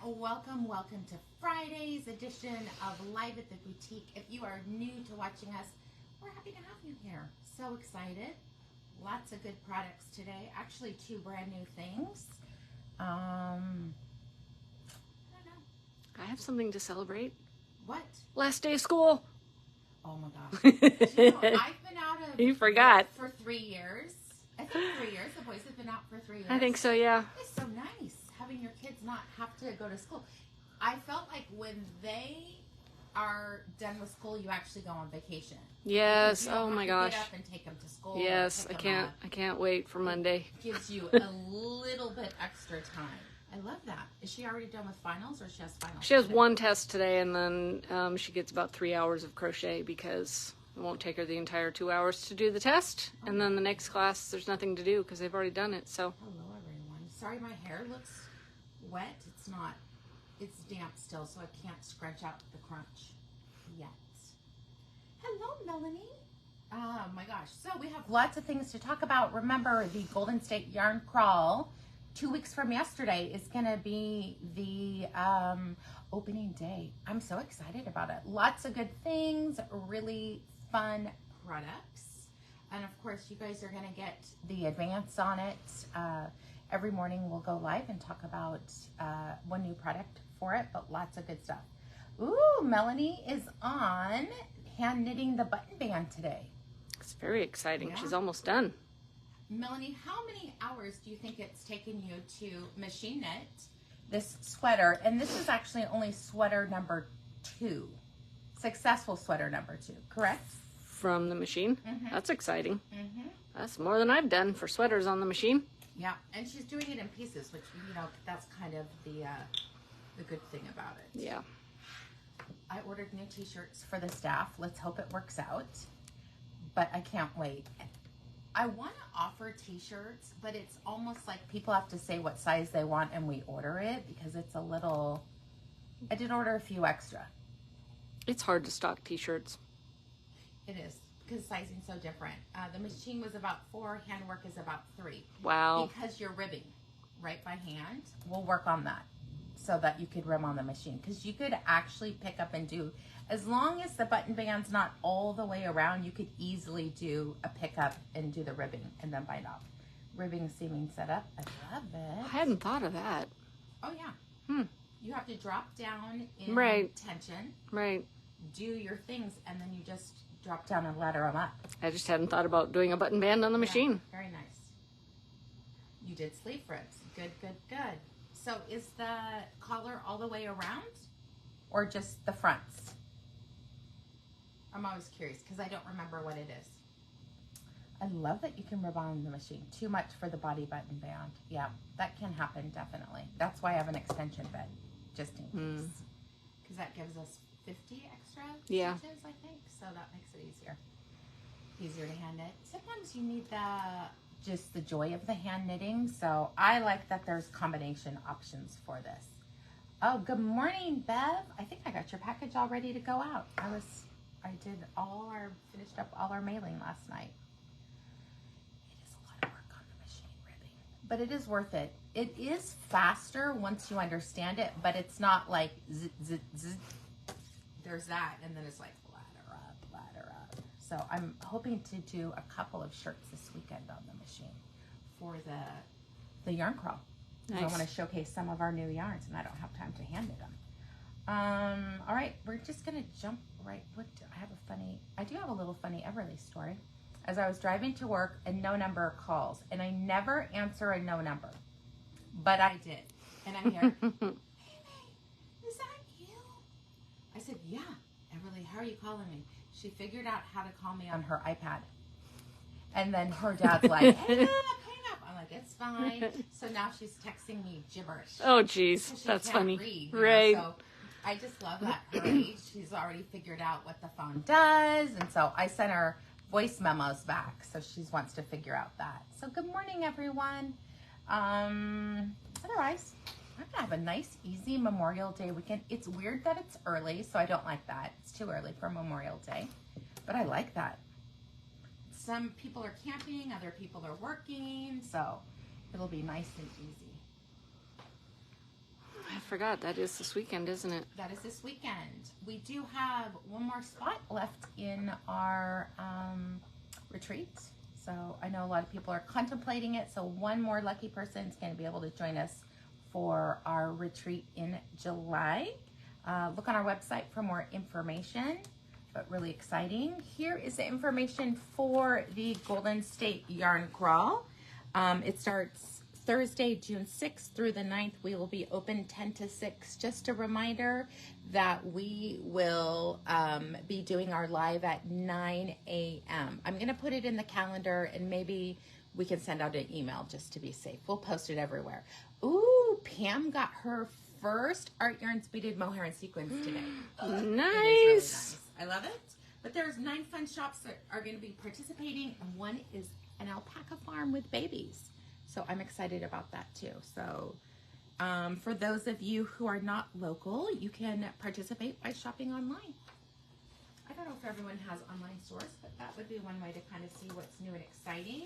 Welcome to Friday's edition of Live at the Boutique. If you are new to watching us, we're happy to have you here. So excited. Lots of good products today. Actually, 2 brand new things. I don't know. I have something to celebrate. What? Last day of school. Oh my gosh. You know, I've been out of You forgot. for 3 years. I think 3 years. The boys have been out for 3 years. I think so, yeah. It's so nice having your kids not have to go to school. I felt like when they are done with school, you actually go on vacation. Yes. Oh my gosh. Get up and take them to school. Yes. I can't wait for Monday. It gives you a little bit extra time. I love that. Is she already done with finals, or she has finals? She has today? 1 test today, and then she gets about 3 hours of crochet because it won't take her the entire 2 hours to do the test. Oh. And then the next class, there's nothing to do because they've already done it. So. Hello, everyone. Sorry, my hair looks wet. It's not. It's damp still, so I can't scrunch out the crunch yet. Hello, Melanie. Oh my gosh. So we have lots of things to talk about. Remember, the Golden State Yarn Crawl 2 weeks from yesterday is going to be the opening day. I'm so excited about it. Lots of good things, really fun products. And of course, you guys are going to get the advance on it. Every morning we'll go live and talk about one new product for it, but lots of good stuff. Ooh, Melanie is on hand knitting the button band today. It's very exciting. Yeah. She's almost done. Melanie, how many hours do you think it's taken you to machine knit this sweater? And this is actually only sweater number 2. Successful sweater number 2, correct? From the machine? Mm-hmm. That's exciting. Mm-hmm. That's more than I've done for sweaters on the machine. Yeah, and she's doing it in pieces, which, you know, that's kind of the good thing about it. Yeah. I ordered new t-shirts for the staff. Let's hope it works out. But I can't wait. I want to offer t-shirts, but it's almost like people have to say what size they want and we order it because it's a little... I did order a few extra. It's hard to stock t-shirts. It is, because sizing's so different. The machine was about 4, handwork is about 3. Wow. Because you're ribbing right by hand, we'll work on that so that you could rim on the machine. Because you could actually pick up and do, as long as the button band's not all the way around, you could easily do a pickup and do the ribbing and then bind off. Ribbing, seaming, setup. I love it. I hadn't thought of that. Oh, yeah. You have to drop down in tension. Right. Do your things, and then you just drop down and ladder them up. I just hadn't thought about doing a button band on the machine. Very nice. You did sleeve ribs. Good, good, good. So is the collar all the way around or just the fronts? I'm always curious because I don't remember what it is. I love that you can rib on the machine. Too much for the body button band. Yeah, that can happen, definitely. That's why I have an extension bed, just in case. Because that gives us 50 extra stitches, I think. So that makes it easier. Easier to hand knit. Sometimes you need just the joy of the hand knitting. So I like that there's combination options for this. Oh, good morning, Bev. I think I got your package all ready to go out. I finished up all our mailing last night. It is a lot of work on the machine ribbing, but it is worth it. It is faster once you understand it, but it's not like there's that, and then it's like ladder up. So I'm hoping to do a couple of shirts this weekend on the machine for the yarn crawl. Nice. I want to showcase some of our new yarns, and I don't have time to hand knit them. All right, we're just gonna jump right. I do have a little funny Everly story. As I was driving to work, a no number calls, and I never answer a no number, but I did, and I'm here. Hey, May, is that you? I said, yeah. Everly, how are you calling me? She figured out how to call me on her iPad, and then her dad's like, hang up. I'm like, it's fine. So now she's texting me gibberish. Oh, geez, that's funny. Read, right. So I just love that her age. She's already figured out what the phone does. And so I sent her voice memos back. So she wants to figure out that. So good morning, everyone. Otherwise, I'm going to have a nice, easy Memorial Day weekend. It's weird that it's early, so I don't like that. It's too early for Memorial Day. But I like that. Some people are camping, other people are working. So it'll be nice and easy. I have forgot. That is this weekend, isn't it? That is this weekend. We do have one more spot left in our retreat. So I know a lot of people are contemplating it. So one more lucky person is going to be able to join us for our retreat in July. Look on our website for more information, but really exciting. Here is the information for the Golden State Yarn Crawl. It starts Thursday, June 6th through the 9th. We will be open 10 to 6. Just a reminder that we will be doing our live at 9 a.m. I'm going to put it in the calendar, and maybe we can send out an email just to be safe. We'll post it everywhere. Ooh, Pam got her first Art Yarns beaded mohair and sequins today. Nice. Really nice. I love it. But there's 9 fun shops that are going to be participating, and one is an alpaca farm with babies. So I'm excited about that too. So for those of you who are not local, you can participate by shopping online. I don't know if everyone has online stores, but that would be one way to kind of see what's new and exciting.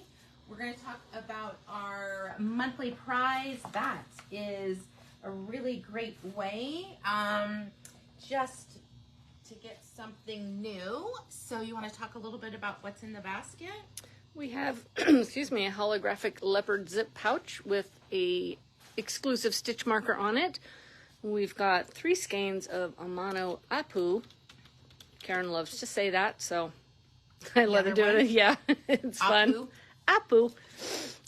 We're going to talk about our monthly prize. That is a really great way just to get something new. So you want to talk a little bit about what's in the basket? We have, excuse me, a holographic leopard zip pouch with a exclusive stitch marker on it. We've got 3 skeins of Amano Apu. Karen loves to say that, so I let her do it. Yeah, it's fun. Apu.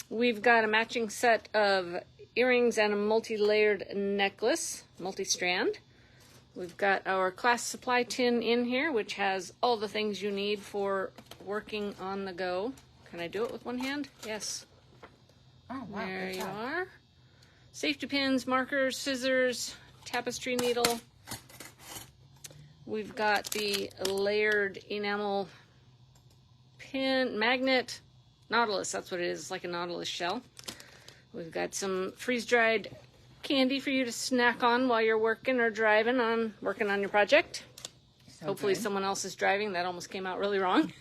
We've got a matching set of earrings and a multi-layered necklace, multi-strand. We've got our class supply tin in here, which has all the things you need for working on the go. Can I do it with one hand? Yes. Oh, wow. There you are. Safety pins, markers, scissors, tapestry needle. We've got the layered enamel pin, magnet, nautilus, that's what it is, like a nautilus shell. We've got some freeze-dried candy for you to snack on while you're working or driving on, working on your project. So Hopefully good. someone else is driving. That almost came out really wrong.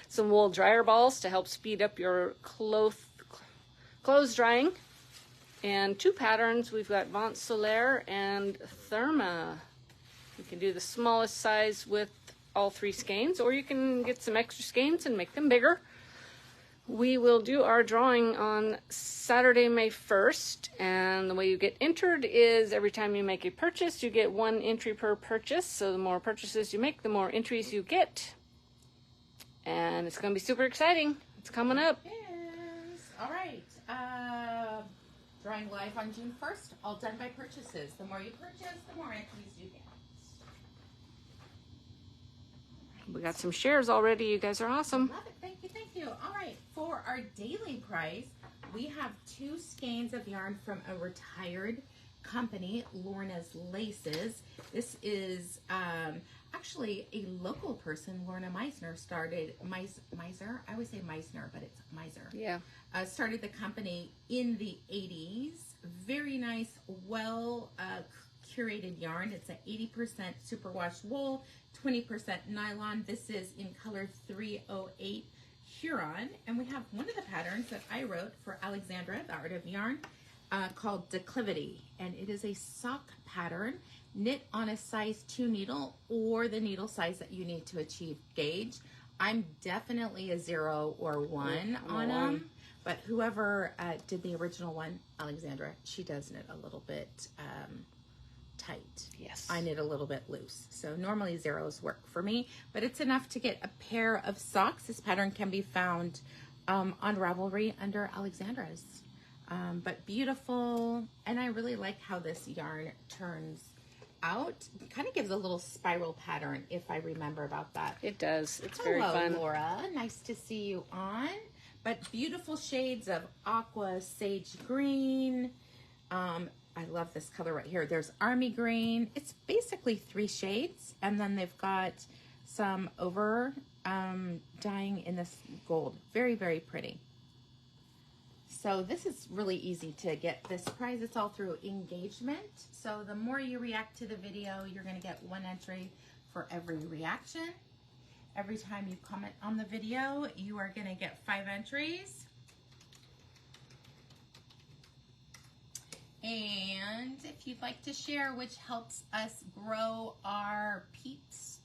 Some wool dryer balls to help speed up your clothes drying. And 2 patterns. We've got Vent Solaire and Therma. You can do the smallest size with all 3 skeins, or you can get some extra skeins and make them bigger. We will do our drawing on Saturday, May 1st, and the way you get entered is every time you make a purchase, you get 1 entry per purchase. So the more purchases you make, the more entries you get. And it's going to be super exciting. It's coming up. Yes. All right. Drawing live on June 1st, all done by purchases. The more you purchase, the more entries you get. We got some shares already. You guys are awesome. Love it. Thank you. Thank you. All right. For our daily price, we have 2 skeins of yarn from a retired company, Lorna's Laces. This is actually a local person. Lorna Meisner started, Meisner? I always say Meisner, but it's Miser. Yeah. Started the company in the 80s. Very nice, well curated yarn. It's an 80% superwash wool, 20% nylon. This is in color 308 Huron. And we have one of the patterns that I wrote for Alexandra, the Art of Yarn, called Declivity. And it is a sock pattern knit on a size 2 needle or the needle size that you need to achieve gauge. I'm definitely a 0 or 1 on them. But whoever did the original one, Alexandra, she does knit a little bit tight. Yes. I knit a little bit loose. So normally 0s work for me, but it's enough to get a pair of socks. This pattern can be found on Ravelry under Alexandra's. But beautiful, and I really like how this yarn turns out. It kind of gives a little spiral pattern, if I remember about that. It does. It's very Hello, fun. Laura. Nice to see you on. But beautiful shades of aqua, sage green. I love this color right here. There's army green. It's basically 3 shades. And then they've got some over dyeing in this gold. Very, very pretty. So this is really easy to get this prize. It's all through engagement. So the more you react to the video, you're going to get 1 entry for every reaction. Every time you comment on the video, you are going to get 5 entries. And And if you'd like to share, which helps us grow our peeps,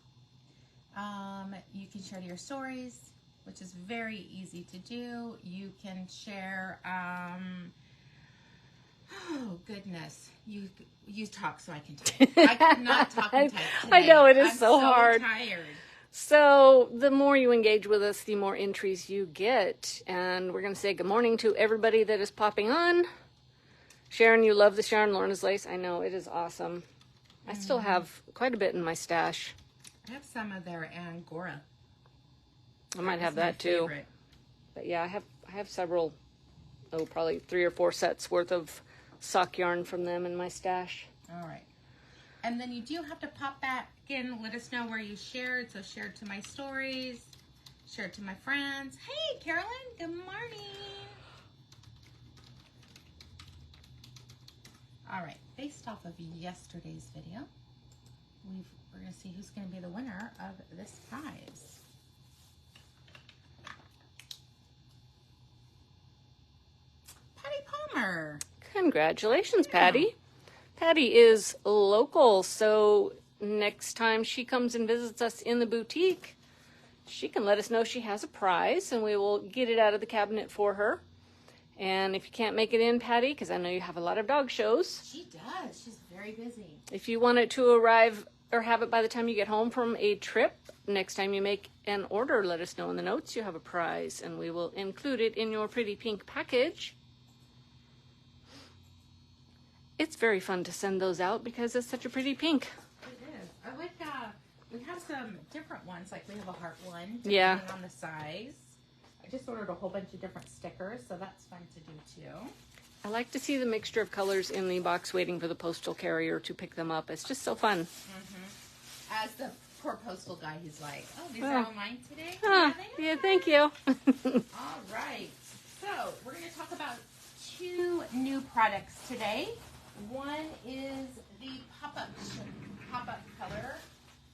you can share to your stories, which is very easy to do. You can share, oh goodness, you talk so I can type. I could not talk and type today. I know, it is I'm so hard. Tired. So the more you engage with us, the more entries you get. And we're going to say good morning to everybody that is popping on. Sharon, you love this yarn, Lorna's Lace. I know, it is awesome. I still have quite a bit in my stash. I have some of their Angora. I might have that too. Favorite. But yeah, I have several, probably 3 or 4 sets worth of sock yarn from them in my stash. All right. And then you do have to pop back in, let us know where you shared. So share to my stories, share to my friends. Hey, Carolyn, good morning. All right, based off of yesterday's video, we're going to see who's going to be the winner of this prize. Patty Palmer. Congratulations, Patty. Patty is local, so next time she comes and visits us in the boutique, she can let us know she has a prize, and we will get it out of the cabinet for her. And if you can't make it in, Patty, because I know you have a lot of dog shows. She does. She's very busy. If you want it to arrive or have it by the time you get home from a trip, next time you make an order, let us know in the notes you have a prize, and we will include it in your pretty pink package. It's very fun to send those out because it's such a pretty pink. It is. I like we have some different ones, like we have a heart one, yeah, on the size. I just ordered a whole bunch of different stickers, so that's fun to do too. I like to see the mixture of colors in the box waiting for the postal carrier to pick them up. It's just so fun. Mm-hmm. As the poor postal guy, he's like, oh, these are all mine today? Yeah, thank you. All right. So we're going to talk about 2 new products today. One is the pop-up color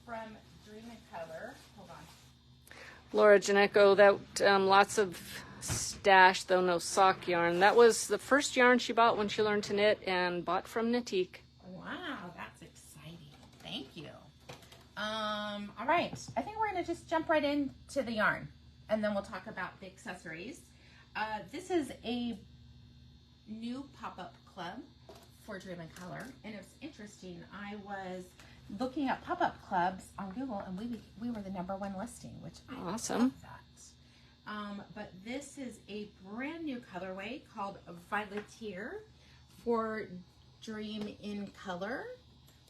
from Dream and Color. Hold on. Laura Janeco, that lots of stash, though no sock yarn. That was the first yarn she bought when she learned to knit and bought from Knitique. Wow, that's exciting. Thank you. All right. I think we're going to just jump right into the yarn, and then we'll talk about the accessories. This is a new pop-up club for Dream and Color, and it's interesting. I was looking at pop-up clubs on Google, and we were the #1 listing, which I awesome. love that. But this is a brand new colorway called Violeteer for Dream in Color.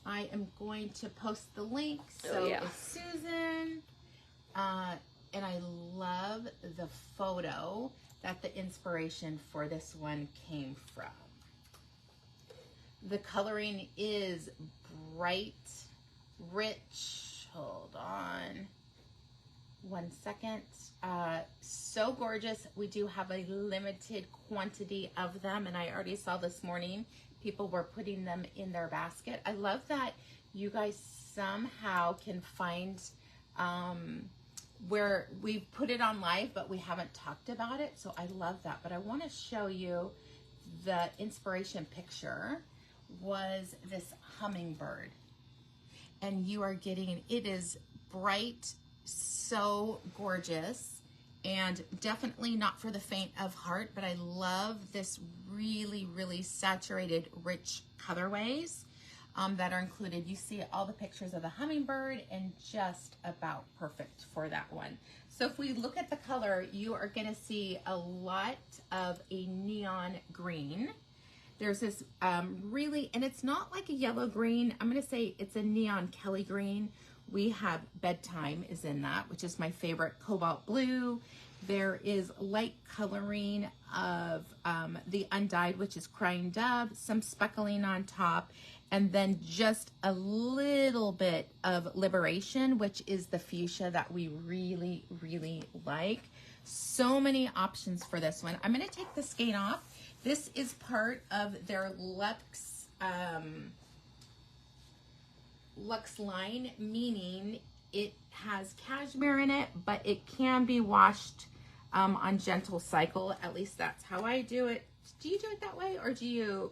I am going to post the link. So is Susan, and I love the photo that the inspiration for this one came from. The coloring is bright, rich. Hold on 1 second. So gorgeous. We do have a limited quantity of them, and I already saw this morning people were putting them in their basket. I love that you guys somehow can find where we put it on live, but we haven't talked about it. So I love that. But I want to show you the inspiration picture was this hummingbird, and you are getting, it is bright, so gorgeous, and definitely not for the faint of heart, but I love this really, really saturated, rich colorways that are included. You see all the pictures of the hummingbird, and just about perfect for that one. So if we look at the color, you are going to see a lot of a neon green. There's this really, and it's not like a yellow green. I'm going to say it's a neon Kelly green. We have Bedtime is in that, which is my favorite, cobalt blue. There is light coloring of the Undyed, which is Crying Dove, some speckling on top, and then just a little bit of Liberation, which is the fuchsia that we really, really like. So many options for this one. I'm going to take the skein off. This is part of their Luxe line, meaning it has cashmere in it, but it can be washed on gentle cycle. At least that's how I do it. Do you do it that way, or do you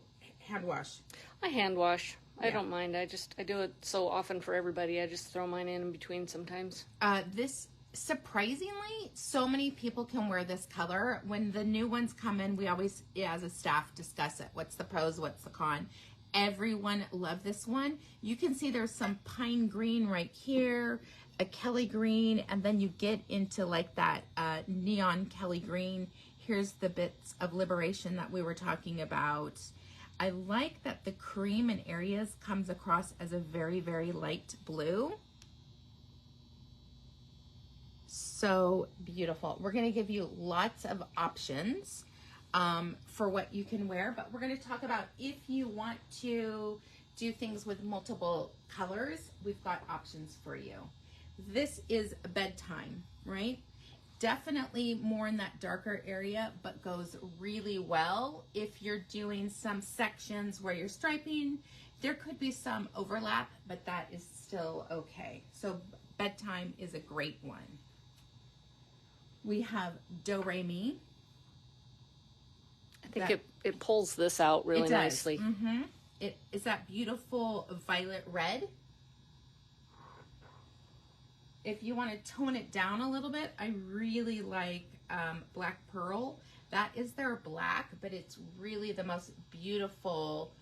hand wash? I hand wash. I Yeah. don't mind. I do it so often for everybody. I just throw mine in between sometimes. This, surprisingly, so many people can wear this color. When the new ones come in, we always, as a staff, discuss it. What's the pros? What's the con? Everyone loved this one. You can see there's some pine green right here, a Kelly green, and then you get into like that neon Kelly green. Here's the bits of liberation that we were talking about. I like that the cream in areas comes across as a very, very light blue. So beautiful. We're going to give you lots of options for what you can wear, but we're going to talk about if you want to do things with multiple colors, we've got options for you. This is bedtime, right? Definitely more in that darker area, but goes really well if you're doing some sections where you're striping. There could be some overlap, but that is still okay. So bedtime is a great one. We have Do Re Mi. I think it pulls this out really nicely. Mm-hmm. It is that beautiful violet red. If you want to tone it down a little bit, I really like Black Pearl. That is their black, but it's really the most beautiful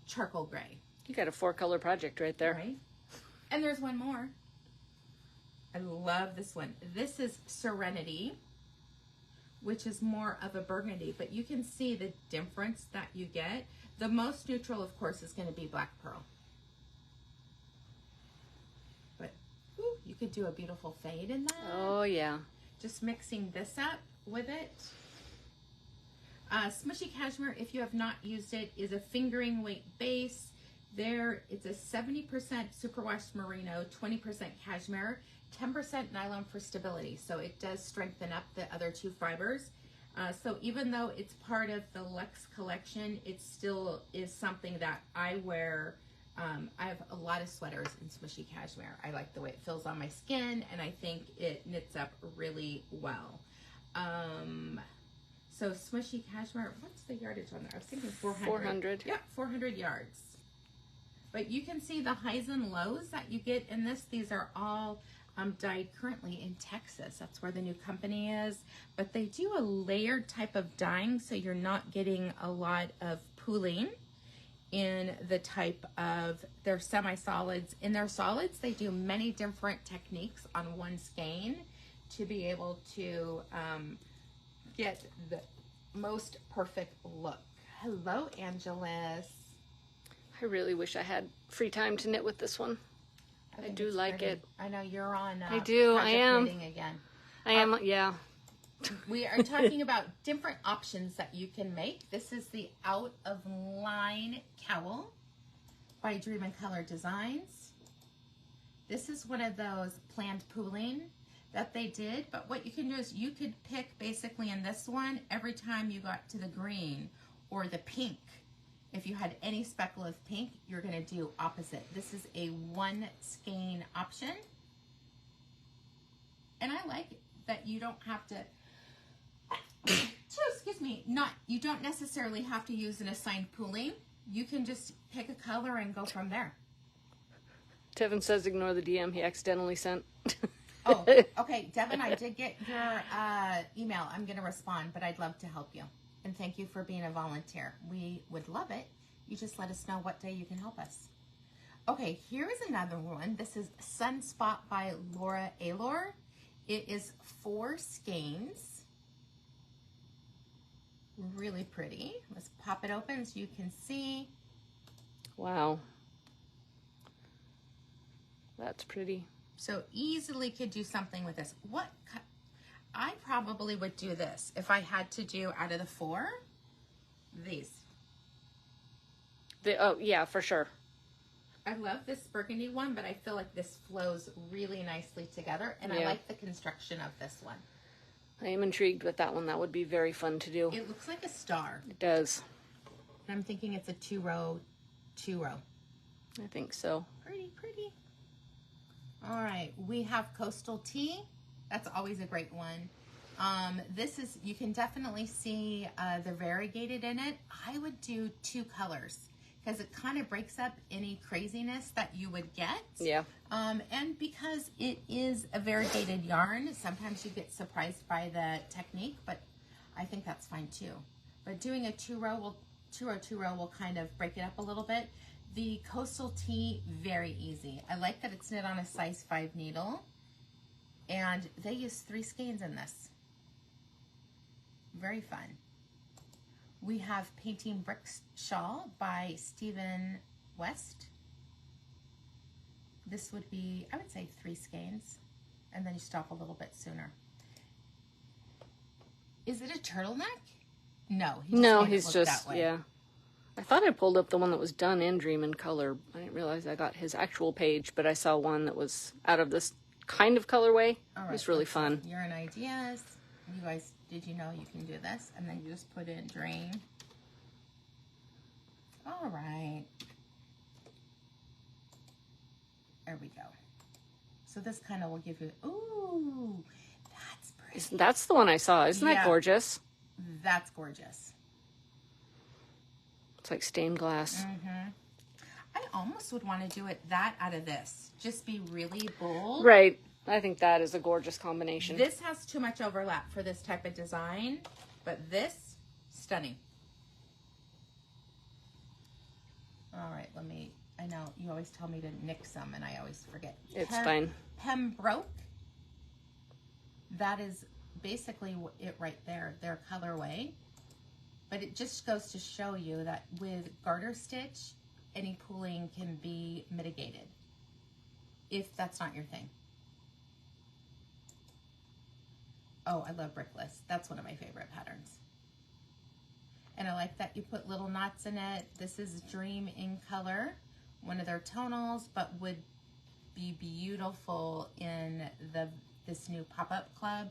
charcoal gray. You got a 4-color project right there. Right? And there's one more. I love this one. This is Serenity, which is more of a burgundy, but you can see the difference that you get. The most neutral, of course, is going to be Black Pearl. But ooh, you could do a beautiful fade in that. Oh, yeah. Just mixing this up with it. Smooshy Cashmere, if you have not used it, is a fingering weight base. There, it's a 70% superwash merino, 20% cashmere, 10% nylon for stability. So it does strengthen up the other two fibers. So even though it's part of the Luxe collection, it still is something that I wear. I have a lot of sweaters in Smooshy Cashmere. I like the way it feels on my skin, and I think it knits up really well. So Smooshy Cashmere, what's the yardage on there? I was thinking 400. 400. Yeah, 400 yards. But you can see the highs and lows that you get in this. These are all dyed currently in Texas. That's where the new company is. But they do a layered type of dyeing, so you're not getting a lot of pooling in the type of their semi-solids. In their solids, they do many different techniques on one skein to be able to get the most perfect look. Hello, Angeles. I really wish I had free time to knit with this one. I do like it. I know you're on. I do. I am. Knitting again. I am. Yeah. We are talking about different options that you can make. This is the Out of Line Cowl by Dream and Color Designs. This is one of those planned pooling that they did, but what you can do is you could pick basically in this one every time you got to the green or the pink. If you had any speckle of pink, you're going to do opposite. This is a one skein option. And I like it that you don't have to, excuse me, you don't necessarily have to use an assigned pooling. You can just pick a color and go from there. Tevin says ignore the DM he accidentally sent. Oh, okay. Devin, I did get your email. I'm going to respond, but I'd love to help you. And thank you for being a volunteer. We would love it. You just let us know what day you can help us. Okay, here is another one. This is Sunspot by Laura Aylor. It is 4 skeins. Really pretty. Let's pop it open so you can see. Wow. That's pretty. So easily could do something with this. I probably would do this if I had to do out of the 4, these. Oh, yeah, for sure. I love this burgundy one, but I feel like this flows really nicely together, and Yeah. I like the construction of this one. I am intrigued with that one. That would be very fun to do. It looks like a star. It does. And I'm thinking it's a 2-row. I think so. Pretty, pretty. All right, we have Coastal Tea. That's always a great one. This is, you can definitely see the variegated in it. I would do 2 colors because it kind of breaks up any craziness that you would get. Yeah. And because it is a variegated yarn, sometimes you get surprised by the technique, but I think that's fine too. But doing a 2-row will kind of break it up a little bit. The coastal tee, very easy. I like that it's knit on a size 5 needle, and they use 3 skeins in this. Very fun. We have Painting Bricks Shawl by Stephen West. This would be, I would say 3 skeins, and then you stop a little bit sooner. Is it a turtleneck? No, he's just, yeah. I thought I pulled up the one that was done in Dream in Color. I didn't realize I got his actual page, but I saw one that was out of this kind of colorway. All right, it was really fun. You're an ideas. You guys, did you know you can do this? And then you just put in Dream. All right. There we go. So this kind of will give you, ooh, that's pretty. That's the one I saw. Isn't that gorgeous? That's gorgeous. It's like stained glass. Mm-hmm. I almost would want to do it that out of this. Just be really bold. Right. I think that is a gorgeous combination. This has too much overlap for this type of design, but this, stunning. All right, I know you always tell me to nix some, and I always forget. It's fine. Pembroke. That is basically it right there, their colorway. But it just goes to show you that with garter stitch, any pooling can be mitigated if that's not your thing. Oh, I love Brickless. That's one of my favorite patterns. And I like that you put little knots in it. This is Dream in Color, one of their tonals, but would be beautiful in this new pop-up club,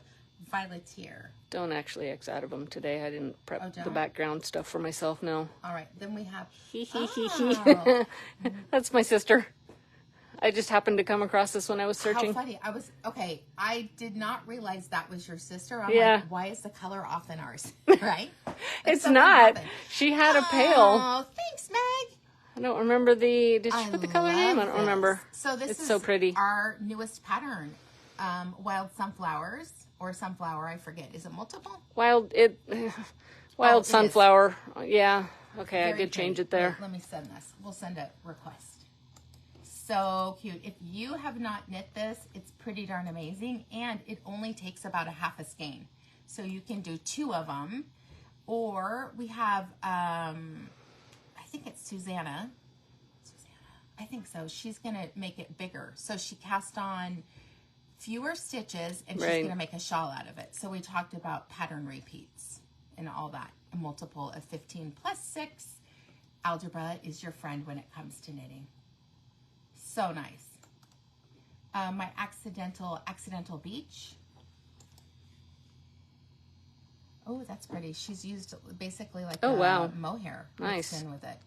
Violeteer. Don't actually X out of them today. I didn't prep the background stuff for myself, no. All right, then we have... Oh. That's my sister. I just happened to come across this when I was searching. How funny. I did not realize that was your sister. I'm like, why is the color off than ours? Right? It's not. Happened. She had a pail. Oh, thanks, Meg. I don't remember did she put the color name? I don't remember. So this is so pretty. Our newest pattern, Wild Sunflowers, or Sunflower, I forget. Is it multiple? Wild Sunflower. Yeah. Okay, I did change it there. Let me send this. We'll send a request. So cute. If you have not knit this, it's pretty darn amazing, and it only takes about a half a skein. So you can do 2 of them, or we have, I think it's Susanna. I think so. She's going to make it bigger. So she cast on fewer stitches, and she's going to make a shawl out of it. So we talked about pattern repeats and all that. A multiple of 15 plus 6. Algebra is your friend when it comes to knitting. So nice. My accidental beach. Oh, that's pretty. She's used basically like mohair mixed in with it.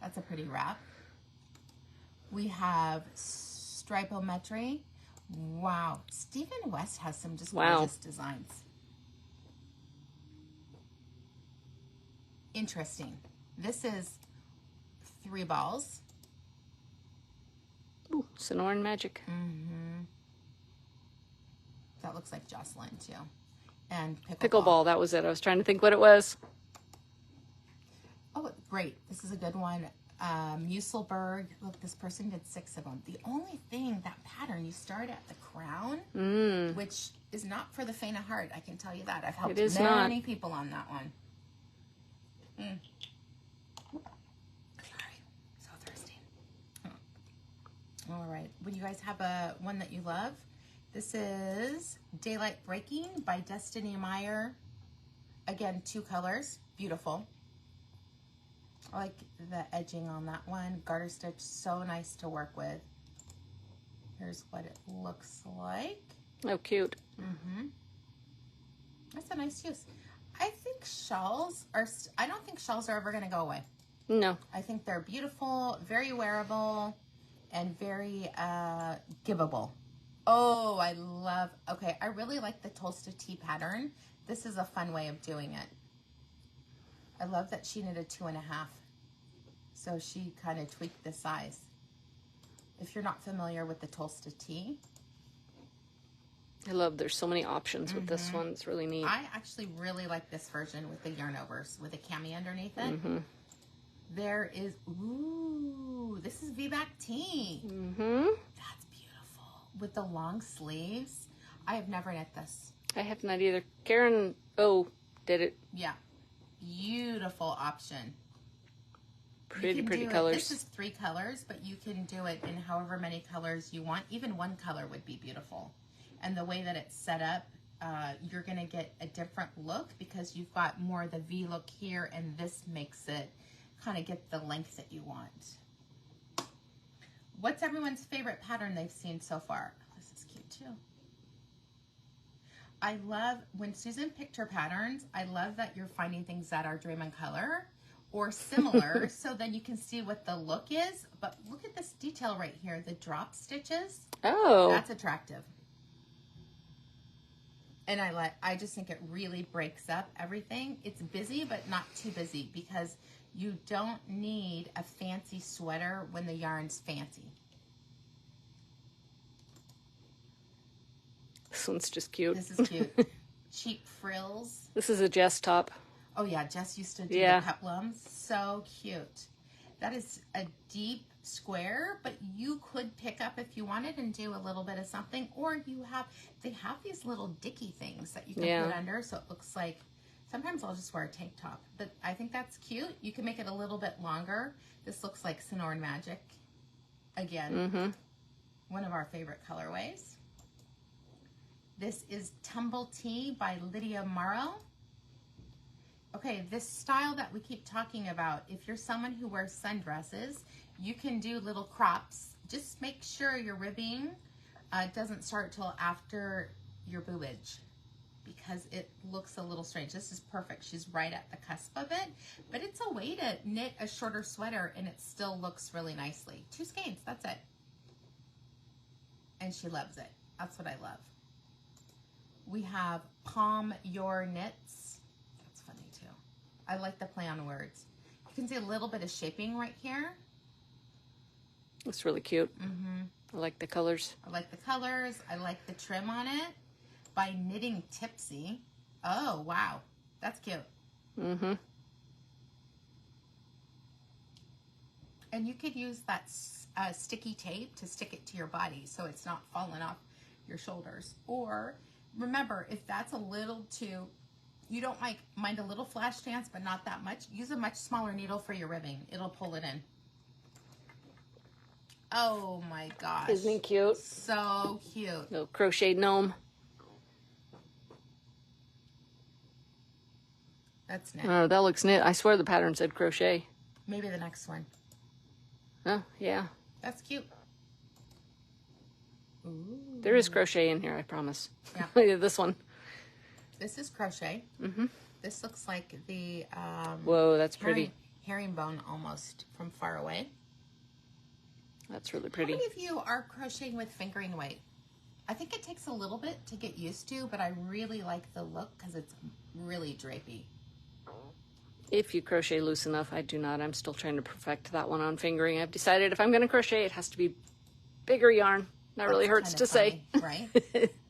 That's a pretty wrap. We have Stripometry. Wow. Stephen West has some just gorgeous designs. Interesting. This is 3 balls. Ooh, Sonoran Magic. Mm-hmm. That looks like Jocelyn too. And Pickleball, that was it. I was trying to think what it was. Oh, great. This is a good one. Muselberg. Look, this person did 6 of them. The only thing, that pattern, you start at the crown, which is not for the faint of heart. I can tell you that. I've helped many people on that one. Sorry. So thirsty. All right. Would you guys have one that you love? This is Daylight Breaking by Destiny Meyer. Again, 2 colors. Beautiful. I like the edging on that one. Garter stitch, so nice to work with. Here's what it looks like. Oh, cute. Mm-hmm. That's a nice use. I think shawls are, I don't think shawls are ever going to go away. No. I think they're beautiful, very wearable, and very giveable. Oh, I love, okay, I really like the Tolsta T pattern. This is a fun way of doing it. I love that she knitted 2.5. So she kind of tweaked the size. If you're not familiar with the Tolsta T. I love there's so many options with this one. It's really neat. I actually really like this version with the yarn overs, with a cami underneath it. There is, ooh, this is V-back tee. That's beautiful. With the long sleeves. I have never knit this. I have not either. Karen, did it. Yeah. Beautiful option. Pretty colors. This is 3 colors, but you can do it in however many colors you want. Even 1 color would be beautiful. And the way that it's set up, you're going to get a different look because you've got more of the V look here, and this makes it kind of get the length that you want. What's everyone's favorite pattern they've seen so far? Oh, this is cute too. I love, when Susan picked her patterns, I love that you're finding things that are Dream in Color or similar, so then you can see what the look is. But look at this detail right here, the drop stitches. Oh. That's attractive. And I just think it really breaks up everything. It's busy, but not too busy, because you don't need a fancy sweater when the yarn's fancy. This one's just cute. This is cute. Cheap frills. This is a Jess top. Oh yeah, Jess used to do the peplums. So cute. That is a deep square, but you could pick up if you wanted and do a little bit of something, or they have these little dicky things that you can put under, so it looks like, sometimes I'll just wear a tank top, but I think that's cute. You can make it a little bit longer. This looks like Sonoran Magic again. One of our favorite colorways. This is Tumble Tea by Lydia Morrow. Okay, this style that we keep talking about, if you're someone who wears sundresses, you can do little crops. Just make sure your ribbing doesn't start till after your boobage, because it looks a little strange. This is perfect. She's right at the cusp of it, but it's a way to knit a shorter sweater and it still looks really nicely. 2 skeins, that's it. And she loves it. That's what I love. We have Palm Your Knits. That's funny too. I like the play on words. You can see a little bit of shaping right here. Looks really cute. I like the colors. I like the colors. I like the trim on it. By Knitting Tipsy. Oh, wow. That's cute. And you could use that sticky tape to stick it to your body so it's not falling off your shoulders. Or remember, if that's a little too, you don't mind a little flash dance, but not that much, use a much smaller needle for your ribbing. It'll pull it in. Oh my gosh. Isn't he cute? So cute. Little crochet gnome. That's knit. Oh, that looks knit. I swear the pattern said crochet. Maybe the next one. Oh, yeah. That's cute. Ooh. There is crochet in here, I promise. Yeah. This one. This is crochet. This looks like the whoa, that's pretty. Herringbone almost from far away. That's really pretty. How many of you are crocheting with fingering weight? I think it takes a little bit to get used to, but I really like the look because it's really drapey. If you crochet loose enough, I do not. I'm still trying to perfect that one on fingering. I've decided if I'm going to crochet, it has to be bigger yarn. That really hurts to say. Right?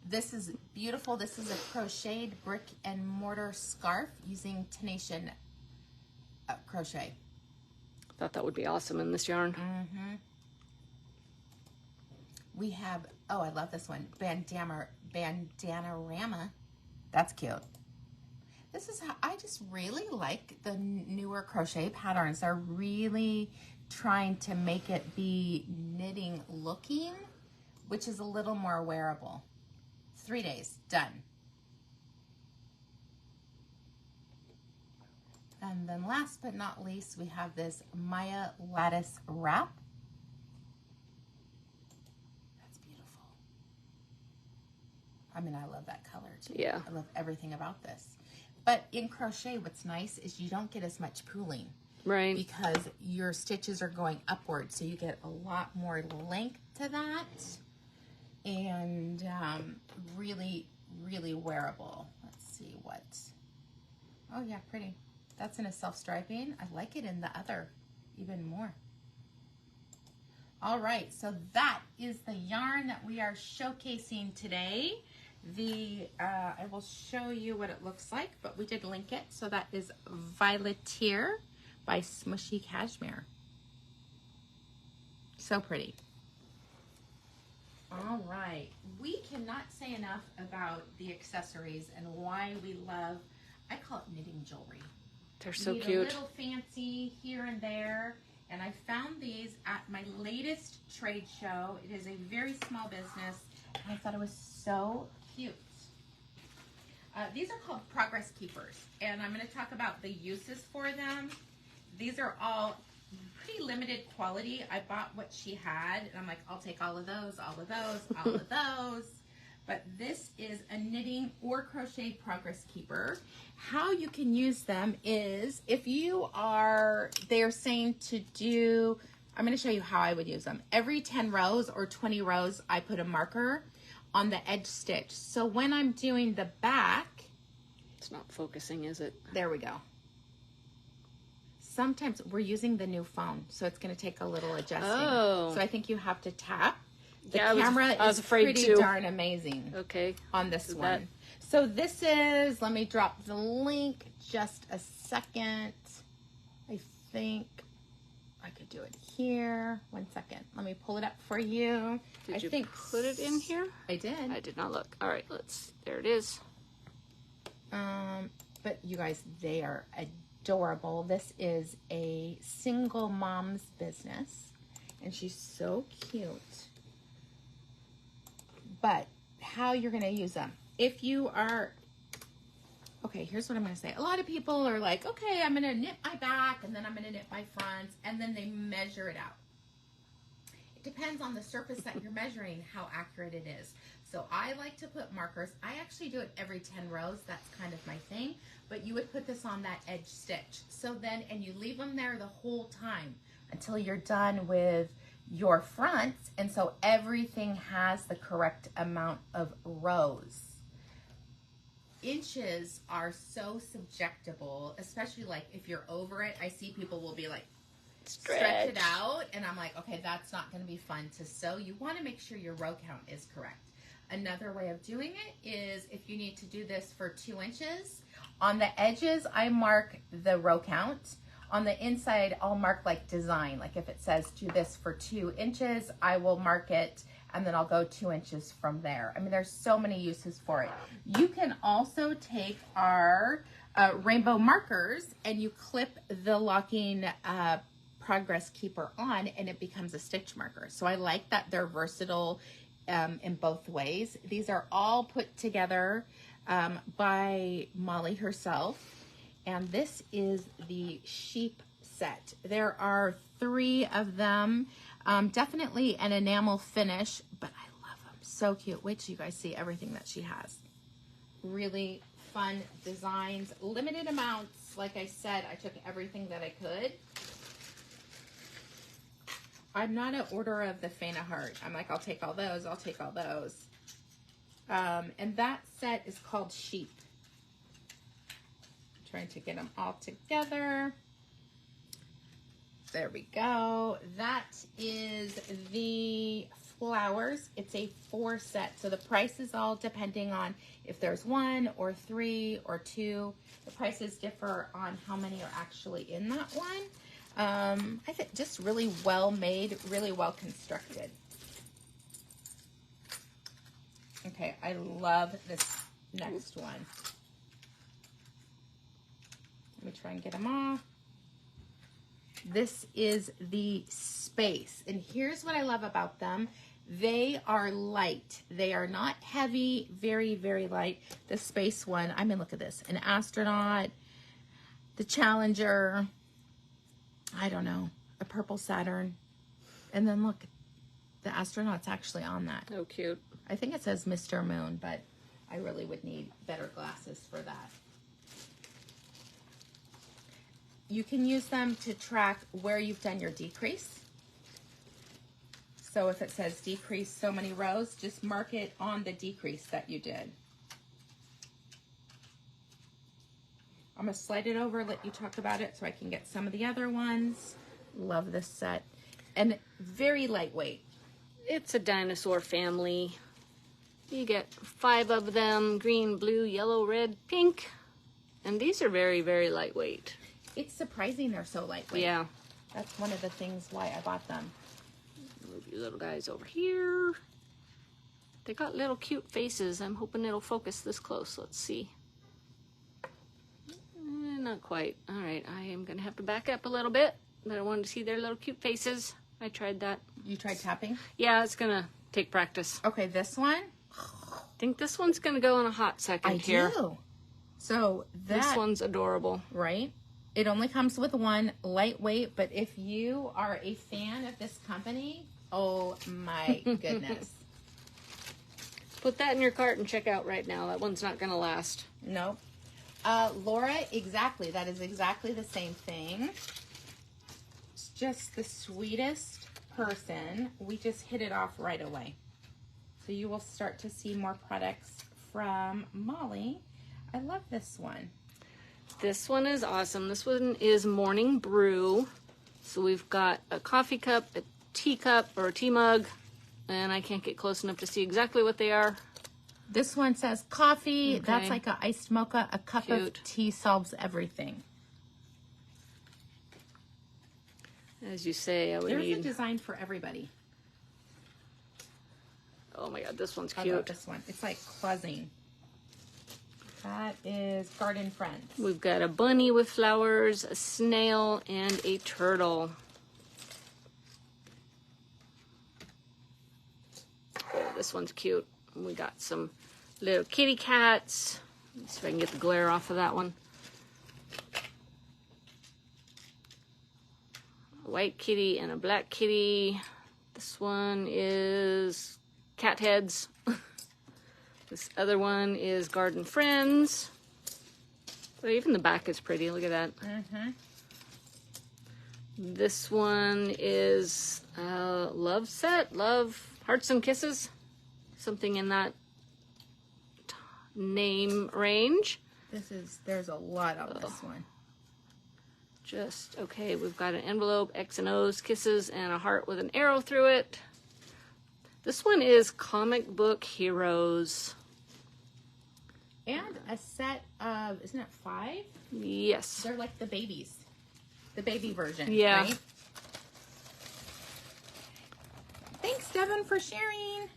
This is beautiful. This is a crocheted brick and mortar scarf using Tenation crochet. Thought that would be awesome in this yarn. We have, oh, I love this one, Bandanarama. That's cute. This is how, I just really like the newer crochet patterns. They're really trying to make it be knitting looking, which is a little more wearable. 3 days, done. And then last but not least, we have this Maya Lattice Wrap. I mean, I love that color too. Yeah. I love everything about this. But in crochet, what's nice is you don't get as much pooling. Right. Because your stitches are going upward, so you get a lot more length to that. and really, really wearable. Let's see what. Oh yeah, pretty. That's in a self-striping. I like it in the other even more. All right, so that is the yarn that we are showcasing today. I will show you what it looks like, but we did link it. So that is Violeteer by Smooshy Cashmere. So pretty. All right, we cannot say enough about the accessories and why we love, I call it knitting jewelry. They're so cute. A little fancy here and there. And I found these at my latest trade show. It is a very small business, and I thought it was so cute. These are called Progress Keepers, and I'm going to talk about the uses for them. These are all pretty limited quality. I bought what she had, and I'm like, I'll take all of those, all of those, all of those. But this is a knitting or crochet progress keeper. How you can use them is if you are, they're saying to do, I'm going to show you how I would use them. Every 10 rows or 20 rows, I put a marker on the edge stitch. So when I'm doing the back, it's not focusing, is it? There we go. Sometimes we're using the new phone, so it's going to take a little adjusting. Oh. So I think you have to tap. The yeah, camera is pretty to. darn amazing. Okay. On this one. So this is, let me drop the link just a second. I think I could do it here. 1 second. Let me pull it up for you. Did you put it in here? I did. I did not look. All right, there it is. But you guys, they are adorable. This is a single mom's business, and she's so cute. But how you're going to use them. If you are, okay, here's what I'm going to say. A lot of people are like, okay, I'm going to knit my back, and then I'm going to knit my fronts, and then they measure it out. It depends on the surface that you're measuring, how accurate it is. So I like to put markers. I actually do it every 10 rows. That's kind of my thing. But you would put this on that edge stitch. So then, and you leave them there the whole time until you're done with your fronts, and so everything has the correct amount of rows. Inches are so subjectable, especially like if you're over it. I see people will be like, stretch it out, and I'm like, okay, that's not going to be fun to sew. You want to make sure your row count is correct. Another way of doing it is if you need to do this for 2 inches, on the edges I mark the row count. On the inside, I'll mark like design. Like if it says do this for 2 inches, I will mark it, and then I'll go 2 inches from there. I mean, there's so many uses for it. You can also take our rainbow markers and you clip the locking progress keeper on, and it becomes a stitch marker. So I like that they're versatile in both ways. These are all put together by Molly herself. And this is the sheep set. There are 3 of them. Definitely an enamel finish, but I love them. So cute. Wait till you guys see everything that she has. Really fun designs. Limited amounts. Like I said, I took everything that I could. I'm not an order of the faint of heart. I'm like, I'll take all those. I'll take all those. And that set is called Sheep. Trying to get them all together. There we go. That is the flowers. It's a 4 set. So the price is all depending on if there's 1 or 3 or 2. The prices differ on how many are actually in that one. I think just really well made, really well constructed. Okay, I love this next one. Let me try and get them off. This is the Space. And here's what I love about them. They are light. They are not heavy, very, very light. The Space one, I mean, look at this. An astronaut, the Challenger, I don't know, a purple Saturn. And then look, the astronaut's actually on that. Oh, cute. I think it says Mr. Moon, but I really would need better glasses for that. You can use them to track where you've done your decrease. So if it says decrease so many rows, just mark it on the decrease that you did. I'm going to slide it over, let you talk about it so I can get some of the other ones. Love this set. And very lightweight. It's a dinosaur family. You get 5 of them, green, blue, yellow, red, pink. And these are very, very lightweight. It's surprising they're so lightweight. Yeah. That's one of the things why I bought them. Move you little guys over here. They got little cute faces. I'm hoping it'll focus this close. Let's see. Not quite. All right, I am going to have to back up a little bit, but I wanted to see their little cute faces. I tried that. You tried tapping? Yeah, it's going to take practice. Okay, this one? I think this one's going to go in a hot second here. I do. So this one's adorable. Right? It only comes with one, lightweight, but if you are a fan of this company, oh my goodness. Put that in your cart and check out right now. That one's not going to last. Nope. Laura, exactly. That is exactly the same thing. It's just the sweetest person. We just hit it off right away. So you will start to see more products from Molly. I love this one. This one is awesome. This one is Morning Brew. So we've got a coffee cup, a teacup or a tea mug, and I can't get close enough to see exactly what they are. This one says coffee. Okay. That's like an iced mocha. A cup Cute. of tea solves everything. As you say, I would There's need... a design for everybody. Oh my god, this one's I cute. love this one. It's like cluzzing. That is Garden Friends. We've got a bunny with flowers, a snail, and a turtle. Oh, this one's cute. We got some little kitty cats. Let's see if I can get the glare off of that one. A white kitty and a black kitty. This one is cat heads. This other one is Garden Friends. But even the back is pretty. Look at that. Mm-hmm. This one is Love Set. Love Hearts and Kisses. Something in that name range. There's a lot on this one. Just, okay, we've got an envelope, X and O's, kisses, and a heart with an arrow through it. This one is Comic Book Heroes. And a set of, isn't it 5? Yes. They're like the babies. The baby version, Yeah. right? Thanks, Devin, for sharing.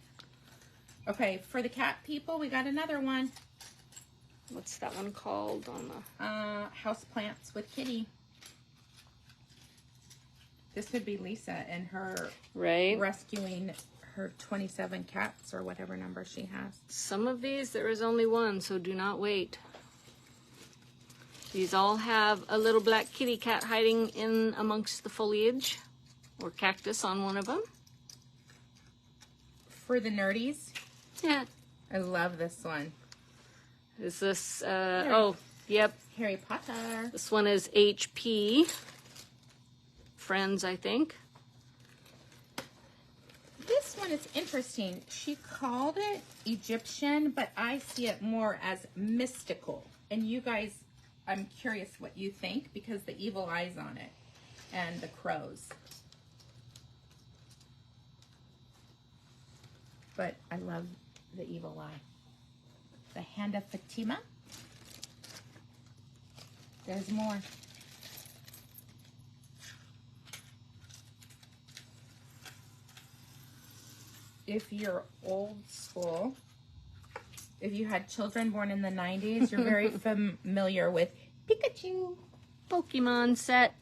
Okay, for the cat people, we got another one. What's that one called on the... House Plants with Kitty. This would be Lisa and her Right. rescuing her 27 cats or whatever number she has. Some of these, there is only one, so do not wait. These all have a little black kitty cat hiding in amongst the foliage, or cactus on one of them. For the nerdies, Yeah. I love this one. Is this, oh, yep. Harry Potter. This one is HP. Friends, I think. This one is interesting. She called it Egyptian, but I see it more as mystical. And you guys, I'm curious what you think because the evil eyes on it and the crows. But I love the evil eye. The Hand of Fatima. There's more. If you're old school, if you had children born in the 90s, you're very familiar with Pikachu. Pokemon set.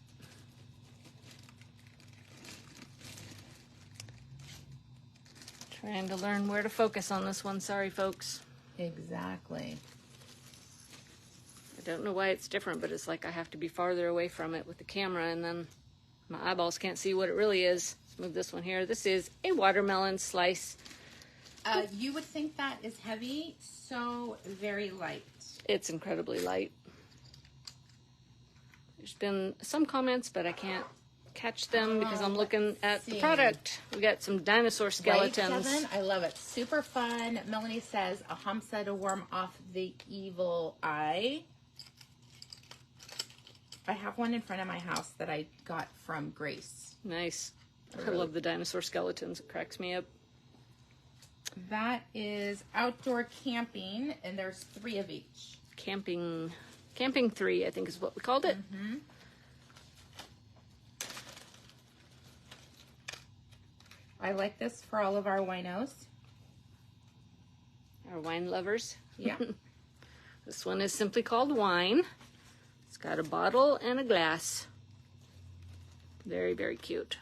Trying to learn where to focus on this one. Sorry, folks. Exactly. I don't know why it's different, but it's like I have to be farther away from it with the camera, and then my eyeballs can't see what it really is. Let's move this one here. This is a watermelon slice. You would think that is heavy, so very light. It's incredibly light. There's been some comments, but I can't catch them because I'm looking at the see. product. We got some dinosaur skeletons. Kevin? I love it. Super fun. Melanie says, a Hamsa to warm off the evil eye. I have one in front of my house that I got from Grace. Nice. I love the dinosaur skeletons. It cracks me up. That is outdoor camping, and there's 3 of each. Camping 3, I think is what we called it. Mm-hmm. I like this for all of our winos. Our wine lovers. Yeah. This one is simply called Wine. It's got a bottle and a glass. Very, very cute.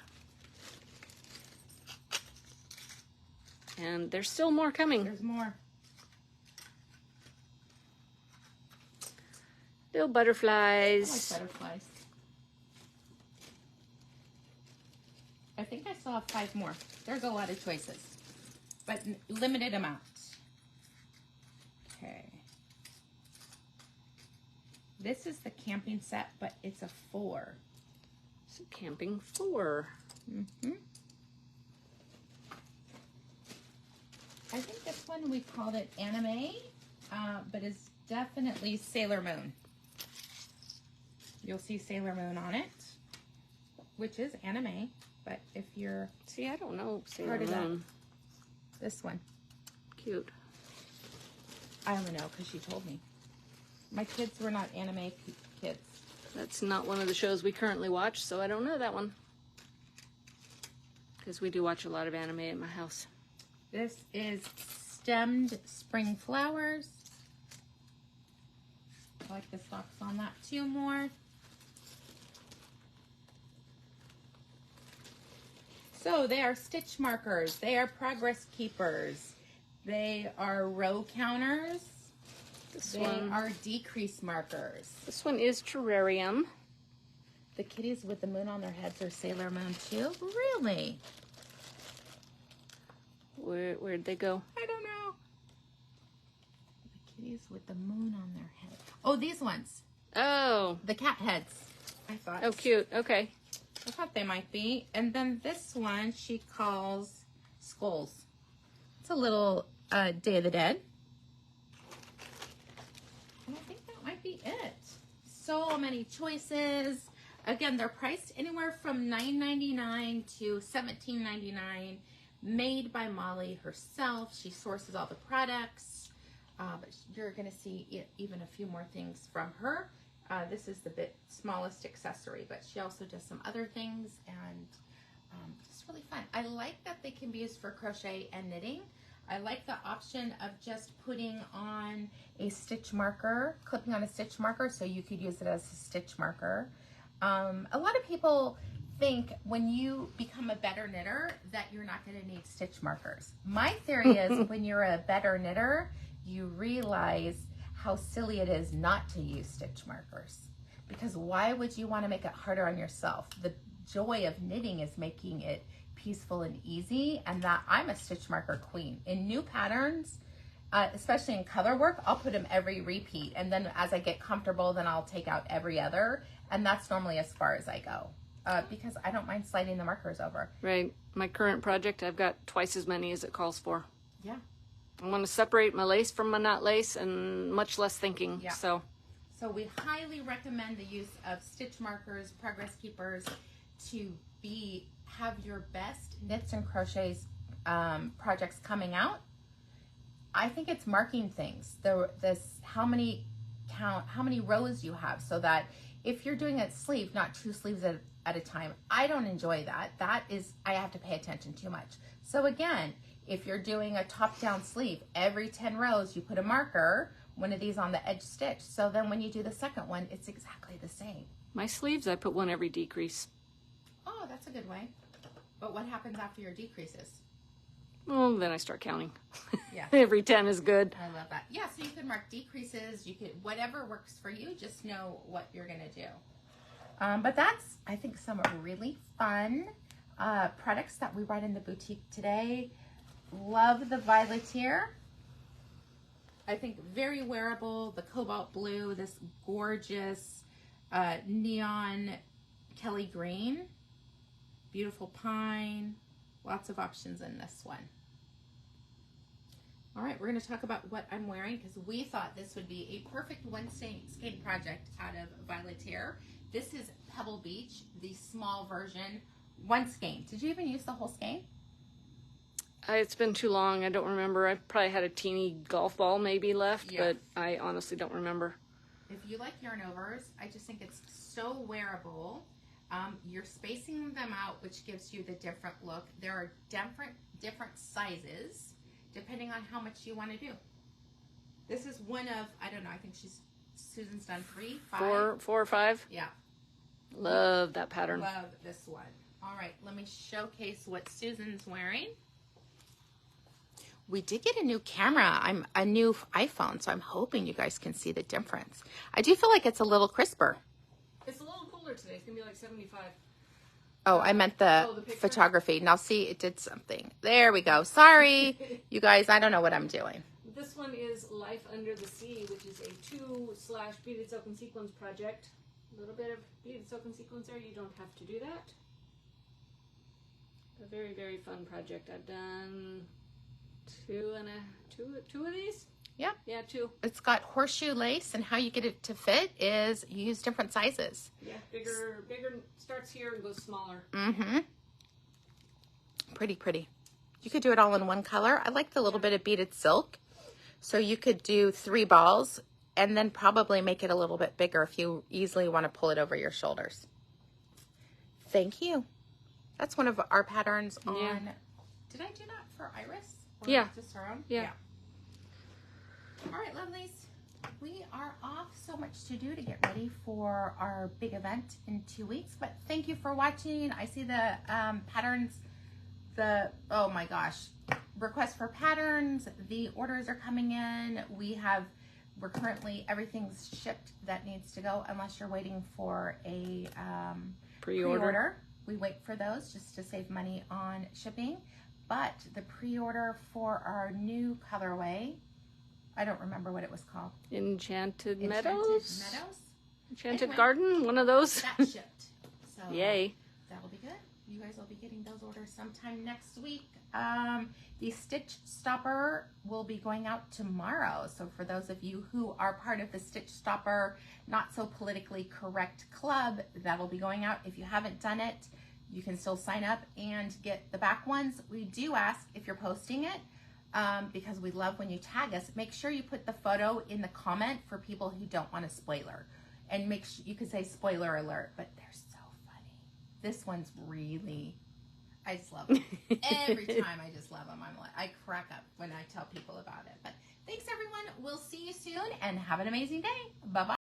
And there's still more coming. There's more. Little butterflies. I like butterflies. I think I still have 5 more. There's a lot of choices, but limited amount. Okay. This is the camping set, but it's a 4. It's a camping 4. Mm-hmm. I think this one we called it Anime, but it's definitely Sailor Moon. You'll see Sailor Moon on it, which is anime, but if you're... See, I don't know Sailor part of that, Moon. this one. Cute. I only know because she told me. My kids were not anime kids. That's not one of the shows we currently watch, so I don't know that one. Because we do watch a lot of anime at my house. This is stemmed spring flowers. I like the stalks on that too more. So they are stitch markers. They are progress keepers. They are row counters. They are decrease markers. This one is terrarium. The kitties with the moon on their heads are Sailor Moon too? Really? Where'd they go? I don't know. The kitties with the moon on their head. Oh, these ones. Oh. The cat heads, I thought. Oh, cute. Okay. I thought they might be. And then this one she calls skulls. It's a little Day of the Dead. And I think that might be it. So many choices. Again, they're priced anywhere from $9.99 to $17.99. Made by Molly herself. She sources all the products. But you're going to see even a few more things from her. This is the smallest accessory, but she also does some other things, and it's really fun. I like that they can be used for crochet and knitting. I like the option of just putting on a stitch marker, clipping on a stitch marker, so you could use it as a stitch marker. A lot of people think when you become a better knitter that you're not going to need stitch markers. My theory is when you're a better knitter, you realize how silly it is not to use stitch markers. Because why would you want to make it harder on yourself? The joy of knitting is making it peaceful and easy, and that I'm a stitch marker queen. In new patterns, especially in color work, I'll put them every repeat, and then as I get comfortable, then I'll take out every other, and that's normally as far as I go. Because I don't mind sliding the markers over. Right. My current project, I've got twice as many as it calls for. Yeah. I want to separate my lace from my not lace, and much less thinking. Yeah. So we highly recommend the use of stitch markers, progress keepers, to have your best knits and crochets projects coming out. I think it's marking things. How many rows you have, so that if you're doing a sleeve, not 2 sleeves at a time. I don't enjoy that. I have to pay attention too much. So again, if you're doing a top-down sleeve, every 10 rows you put a marker, one of these on the edge stitch. So then when you do the second one, it's exactly the same. my sleeves, I put one every decrease. Oh, that's a good way. But what happens after your decreases? Well, then I start counting. Yeah. Every 10 is good. I love that. Yeah, so you can mark decreases. You could, whatever works for you, just know what you're going to do. But that's, I think, some really fun products that we brought in the boutique today. Love the Violeteer. I think very wearable. The cobalt blue, this gorgeous neon Kelly green. beautiful pine. Lots of options in this one. All right, we're going to talk about what I'm wearing because we thought this would be a perfect one skein project out of Violeteer. This is Pebble Beach, the small version, one skein. Did you even use the whole skein? It's been too long. I don't remember. I probably had a teeny golf ball maybe left, Yeah. but I honestly don't remember. If you like yarn overs, I just think it's so wearable. You're spacing them out, which gives you the different look. There are different sizes, depending on how much you want to do. This is one of, I don't know, I think Susan's done 3, 5. 4 or 5? Yeah. Love that pattern. Love this one. All right, let me showcase what Susan's wearing. We did get a new camera. A new iPhone, so I'm hoping you guys can see the difference. I do feel like it's a little crisper. It's a little cooler today. It's going to be like 75. Oh, I meant the picture? photography. Now see, it did something. There we go. Sorry, you guys, I don't know what I'm doing. This one is Life Under the Sea, which is a 2/ beaded silk and sequins project. A little bit of beaded silk and sequins there. You don't have to do that. A very, very fun project. I've done two of these. Yeah. Yeah, 2. It's got horseshoe lace, and how you get it to fit is you use different sizes. Yeah, bigger starts here and goes smaller. Mm-hmm. Pretty, pretty. You could do it all in one color. I like the little bit of beaded silk. So you could do 3 balls and then probably make it a little bit bigger if you easily want to pull it over your shoulders. Thank you. That's one of our patterns on... Yeah. Did I do that for Iris? Or Yeah. Just her own? Yeah. All right, lovelies. We are off. So much to do to get ready for our big event in 2 weeks. But thank you for watching. I see the patterns, oh my gosh, requests for patterns. The orders are coming in. We're currently, everything's shipped that needs to go unless you're waiting for a pre-order. We wait for those just to save money on shipping. But the pre-order for our new colorway, I don't remember what it was called. Enchanted Meadows? Meadows? Enchanted Anyway, Garden? One of those? That shipped. So Yay. that'll be good. You guys will be getting those orders sometime next week. The Stitch Stopper will be going out tomorrow. So for those of you who are part of the Stitch Stopper Not So Politically Correct Club, that'll be going out. If you haven't done it, you can still sign up and get the back ones. We do ask if you're posting it, because we love when you tag us. Make sure you put the photo in the comment for people who don't want a spoiler. And make sure you can say spoiler alert, but they're so funny. This one's really, I just love them. Every time I just love them. I crack up when I tell people about it. But thanks everyone. We'll see you soon and have an amazing day. Bye-bye.